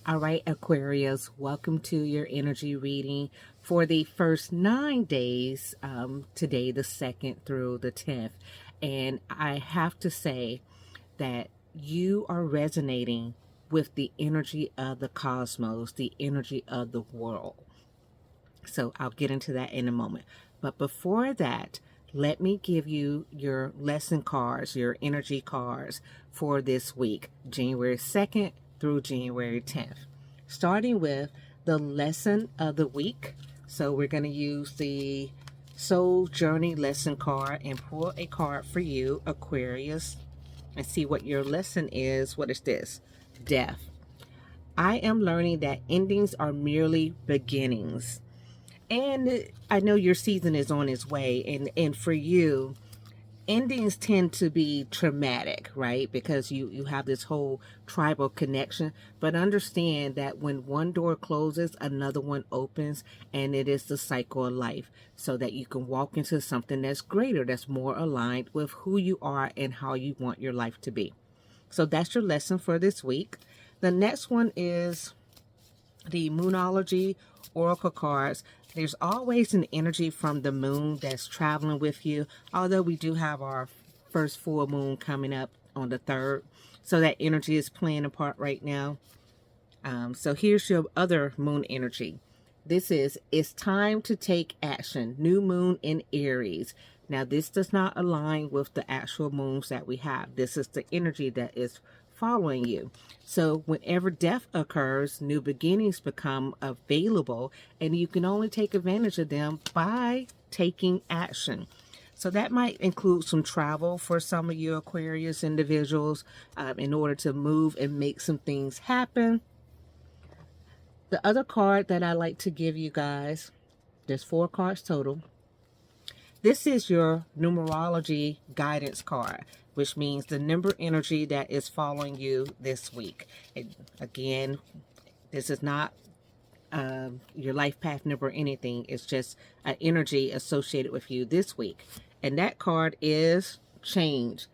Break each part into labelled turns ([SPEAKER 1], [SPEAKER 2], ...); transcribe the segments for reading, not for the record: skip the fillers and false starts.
[SPEAKER 1] All right, Aquarius, welcome to your energy reading for the first 9 days, today, the 2nd through the 10th. And I have to say that you are resonating with the energy of the cosmos, the energy of the world. So I'll get into that in a moment. But before that, let me give you your lesson cards, your energy cards for this week, January 2nd through January 10th. Starting with the lesson of the week. So we're going to use the Soul Journey lesson card and pull a card for you, Aquarius, and see what your lesson is. What is this? Death. I am learning that endings are merely beginnings. And I know your season is on its way, and for you, endings tend to be traumatic, right? Because you have this whole tribal connection. But understand that when one door closes, another one opens, and it is the cycle of life, so that you can walk into something that's greater, that's more aligned with who you are and how you want your life to be. So that's your lesson for this week. The next one is the Moonology Oracle cards. There's always an energy from the moon that's traveling with you, although we do have our first full moon coming up on the 3rd. So that energy is playing a part right now. So here's your other moon energy. This is, it's time to take action. New moon in Aries. Now, this does not align with the actual moons that we have. This is the energy that is following you. So whenever death occurs, new beginnings become available, and you can only take advantage of them by taking action. So that might include some travel for some of you Aquarius individuals, in order to move and make some things happen. The other card that I like to give you guys, there's 4 cards total. This is your numerology guidance card, which means the number energy that is following you this week. And again, this is not your life path number or anything. It's just an energy associated with you this week. And that card is change.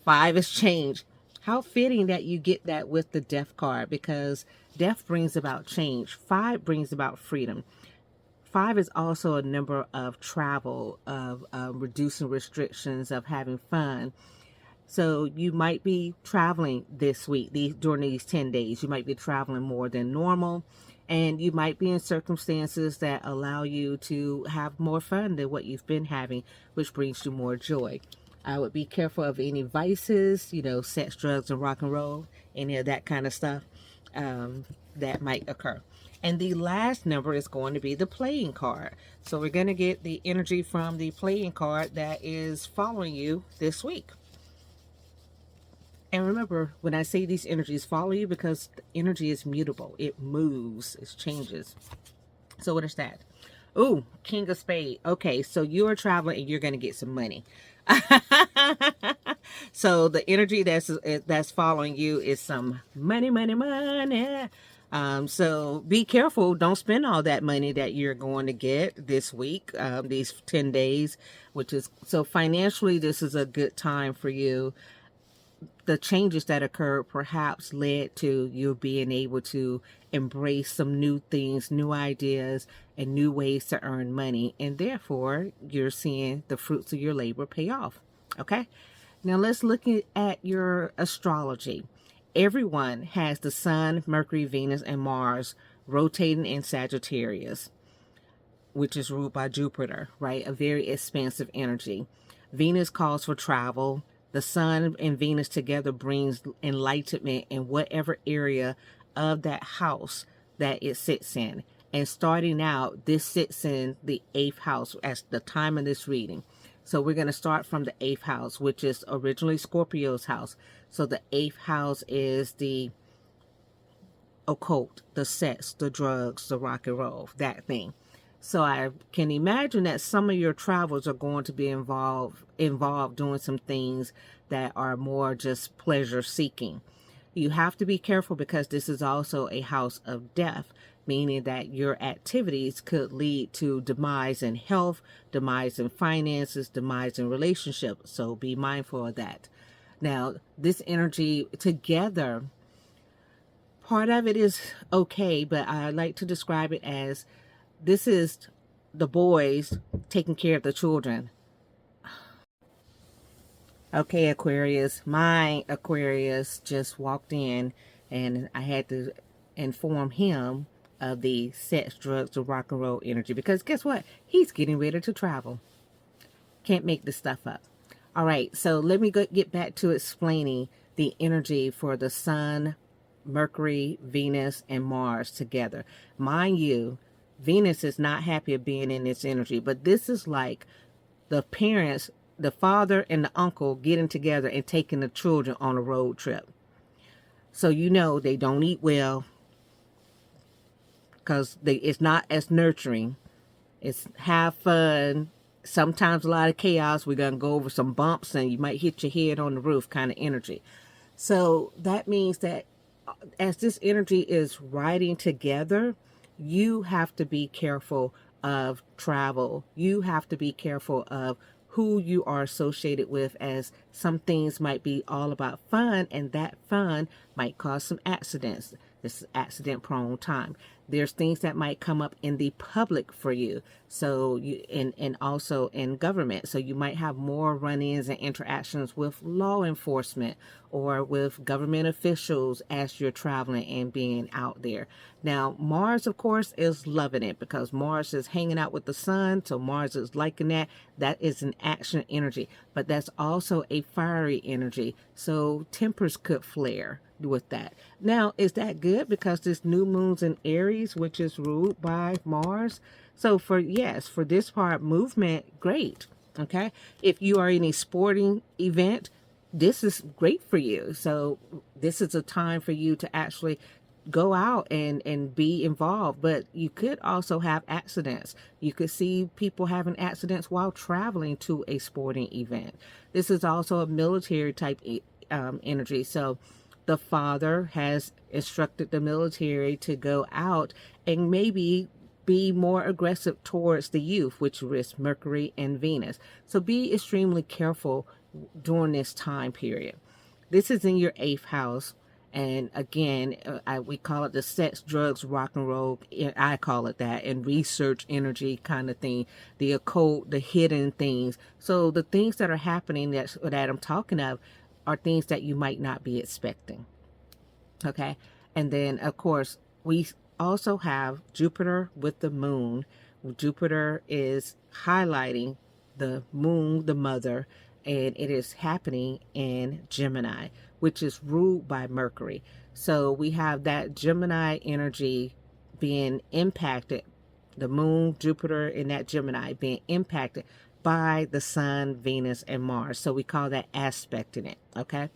[SPEAKER 1] 5 is change. How fitting that you get that with the death card, because death brings about change. 5 brings about freedom. 5 is also a number of travel, of reducing restrictions, of having fun. So you might be traveling this week, during these 10 days. You might be traveling more than normal, and you might be in circumstances that allow you to have more fun than what you've been having, which brings you more joy. I would be careful of any vices, sex, drugs, and rock and roll, any of that kind of stuff that might occur. And the last number is going to be the playing card. So we're going to get the energy from the playing card that is following you this week. And remember, when I say these energies follow you, because the energy is mutable, it moves, it changes. So what is that? Oh, King of Spades. Okay, so you're traveling and you're going to get some money. So the energy that's following you is some money, money, money. So be careful. Don't spend all that money that you're going to get this week, these 10 days, so financially, this is a good time for you. The changes that occurred perhaps led to you being able to embrace some new things, new ideas, and new ways to earn money. And therefore, you're seeing the fruits of your labor pay off. Okay? Now let's look at your astrology. Everyone has the Sun, Mercury, Venus, and Mars rotating in Sagittarius, which is ruled by Jupiter, right? A very expansive energy. Venus calls for travel. The Sun and Venus together brings enlightenment in whatever area of that house that it sits in. And starting out, this sits in the 8th house as the time of this reading. So we're going to start from the 8th house, which is originally Scorpio's house. So the 8th house is the occult, the sex, the drugs, the rock and roll, that thing. So I can imagine that some of your travels are going to be involved doing some things that are more just pleasure seeking. You have to be careful, because this is also a house of death, meaning that your activities could lead to demise in health, demise in finances, demise in relationships. So be mindful of that. Now, this energy together Part of it is okay, but I like to describe it as this is the boys taking care of the children. Okay, Aquarius, my Aquarius just walked in and I had to inform him of the sex, drugs, and rock and roll energy because guess what? He's getting ready to travel. Can't make this stuff up. All right, so let me get back to explaining the energy for the Sun, Mercury, Venus, and Mars together. Mind you, Venus is not happy of being in this energy, but this is like the parents, the father and the uncle getting together and taking the children on a road trip. So you know they don't eat well because it's not as nurturing. It's have fun. Sometimes a lot of chaos. We're going to go over some bumps and you might hit your head on the roof kind of energy. So that means that as this energy is riding together, you have to be careful of travel. You have to be careful of who you are associated with, as some things might be all about fun and that fun might cause some accidents. This is accident prone time. There's things that might come up in the public for you. So you and also in government. So you might have more run-ins and interactions with law enforcement or with government officials as you're traveling and being out there. Now, Mars, of course, is loving it because Mars is hanging out with the sun. So Mars is liking that. That is an action energy, but that's also a fiery energy. So tempers could flare with that. Now, is that good? Because this new moon's in Aries, which is ruled by Mars. So for this part, movement, great. Okay. If you are in a sporting event, this is great for you. So this is a time for you to actually go out and be involved. But you could also have accidents. You could see people having accidents while traveling to a sporting event. This is also a military type energy. So the father has instructed the military to go out and maybe be more aggressive towards the youth, which is Mercury and Venus. So be extremely careful during this time period. This is in your 8th house. And again, we call it the sex, drugs, rock and roll. I call it that, and research energy kind of thing, the occult, the hidden things. So the things that are happening that I'm talking of are things that you might not be expecting. Okay. And then, of course, we also have Jupiter with the moon. Jupiter is highlighting the moon, the mother, and it is happening in Gemini, which is ruled by Mercury. So we have that Gemini energy being impacted, the moon, Jupiter, and that Gemini being impacted by the sun, Venus, and Mars. So we call that aspecting it. Okay.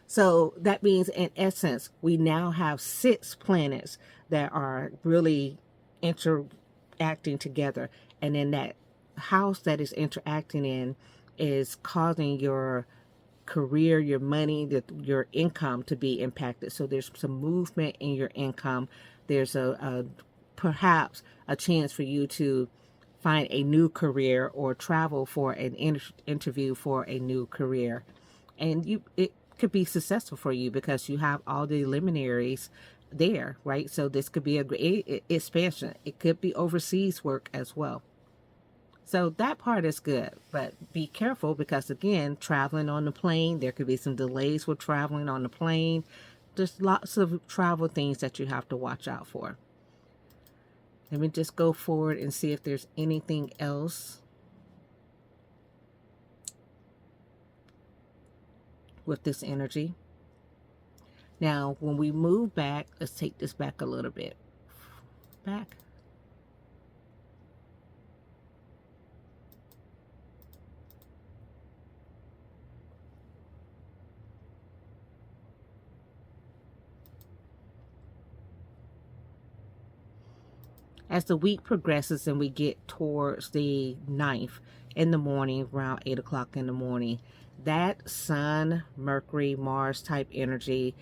[SPEAKER 1] So that means, in essence, we now have 6 planets that are really interacting together. And then that house that is interacting in is causing your career, your money, your income to be impacted. So there's some movement in your income. There's perhaps a chance for you to find a new career or travel for an interview for a new career. And it could be successful for you because you have all the luminaries there, right? So this could be a great expansion. It could be overseas work as well. So that part is good, but be careful because again, traveling on the plane, there could be some delays with traveling on the plane. There's lots of travel things that you have to watch out for. Let me just go forward and see if there's anything else with this energy. Now, when we move back, let's take this back a little bit. Back. As the week progresses and we get towards the 9th in the morning, around 8 o'clock in the morning, that Sun, Mercury, Mars type energy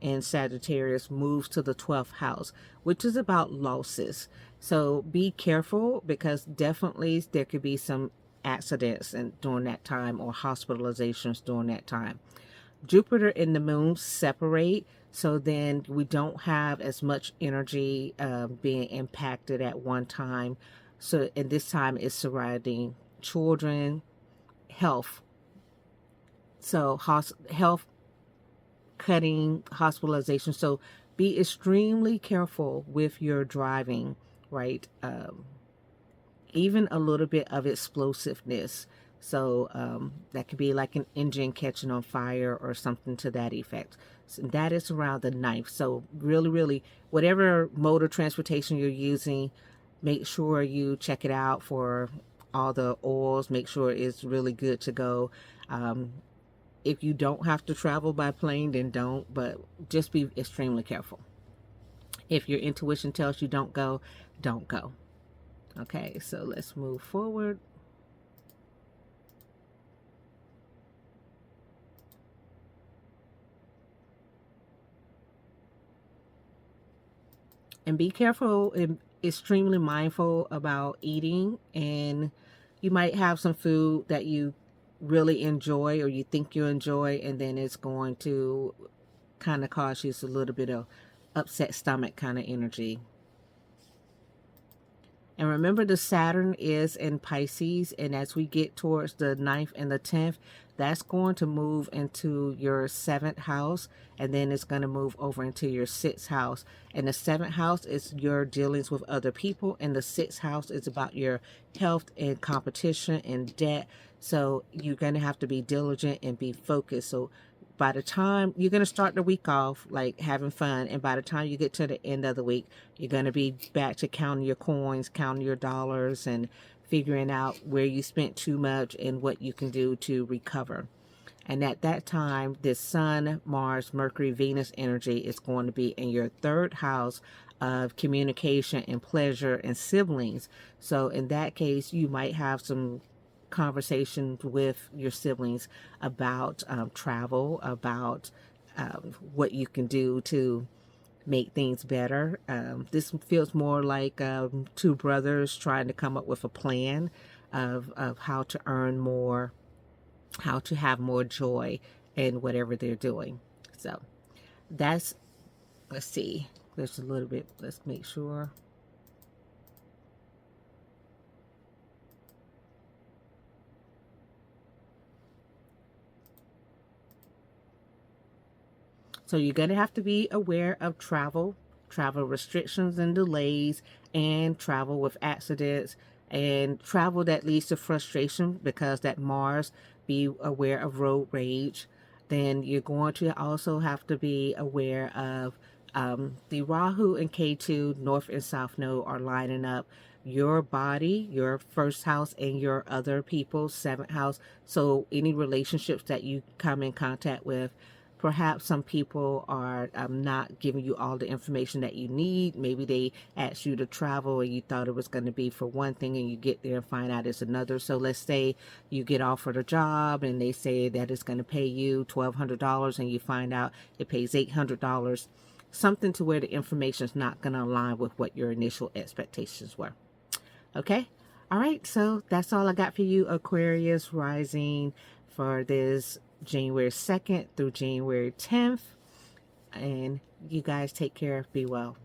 [SPEAKER 1] in Sagittarius moves to the 12th house, which is about losses. So be careful because definitely there could be some accidents during that time or hospitalizations during that time. Jupiter and the moon separate. So then we don't have as much energy being impacted at one time. So, and this time is surrounding children, health. So, health, cutting, hospitalization. So, be extremely careful with your driving, right? Even a little bit of explosiveness. So that could be like an engine catching on fire or something to that effect. So that is around the ninth. So really, whatever mode of transportation you're using, make sure you check it out for all the oils. Make sure it's really good to go. If you don't have to travel by plane, then don't. But just be extremely careful. If your intuition tells you don't go, don't go. Okay, so let's move forward. And be careful and extremely mindful about eating. And you might have some food that you really enjoy or you think you enjoy, and then it's going to kind of cause you a little bit of upset stomach kind of energy. And remember, the Saturn is in Pisces, and as we get towards the 9th and the 10th, that's going to move into your 7th house, and then it's going to move over into your 6th house. And the 7th house is your dealings with other people, and the 6th house is about your health and competition and debt. So you're going to have to be diligent and be focused. So by the time you're going to start the week off like having fun, and by the time you get to the end of the week, you're going to be back to counting your coins, counting your dollars, and figuring out where you spent too much and what you can do to recover. And at that time, this Sun, Mars, Mercury, Venus energy is going to be in your 3rd house of communication and pleasure and siblings. So in that case, you might have some conversations with your siblings about travel, about what you can do to make things better. This feels more like two brothers trying to come up with a plan of how to earn more, how to have more joy in whatever they're doing. So that's, let's see, there's a little bit, let's make sure. So you're going to have to be aware of travel restrictions and delays, and travel with accidents, and travel that leads to frustration because that Mars, be aware of road rage. Then you're going to also have to be aware of the Rahu and Ketu North and South Node are lining up your body, your 1st house, and your other people's 7th house. So any relationships that you come in contact with, perhaps some people are not giving you all the information that you need. Maybe they asked you to travel and you thought it was going to be for one thing, and you get there and find out it's another. So let's say you get offered a job and they say that it's going to pay you $1,200, and you find out it pays $800. Something to where the information is not going to align with what your initial expectations were. Okay? All right, so that's all I got for you, Aquarius rising, for this January 2nd through January 10th. And you guys take care. Be well.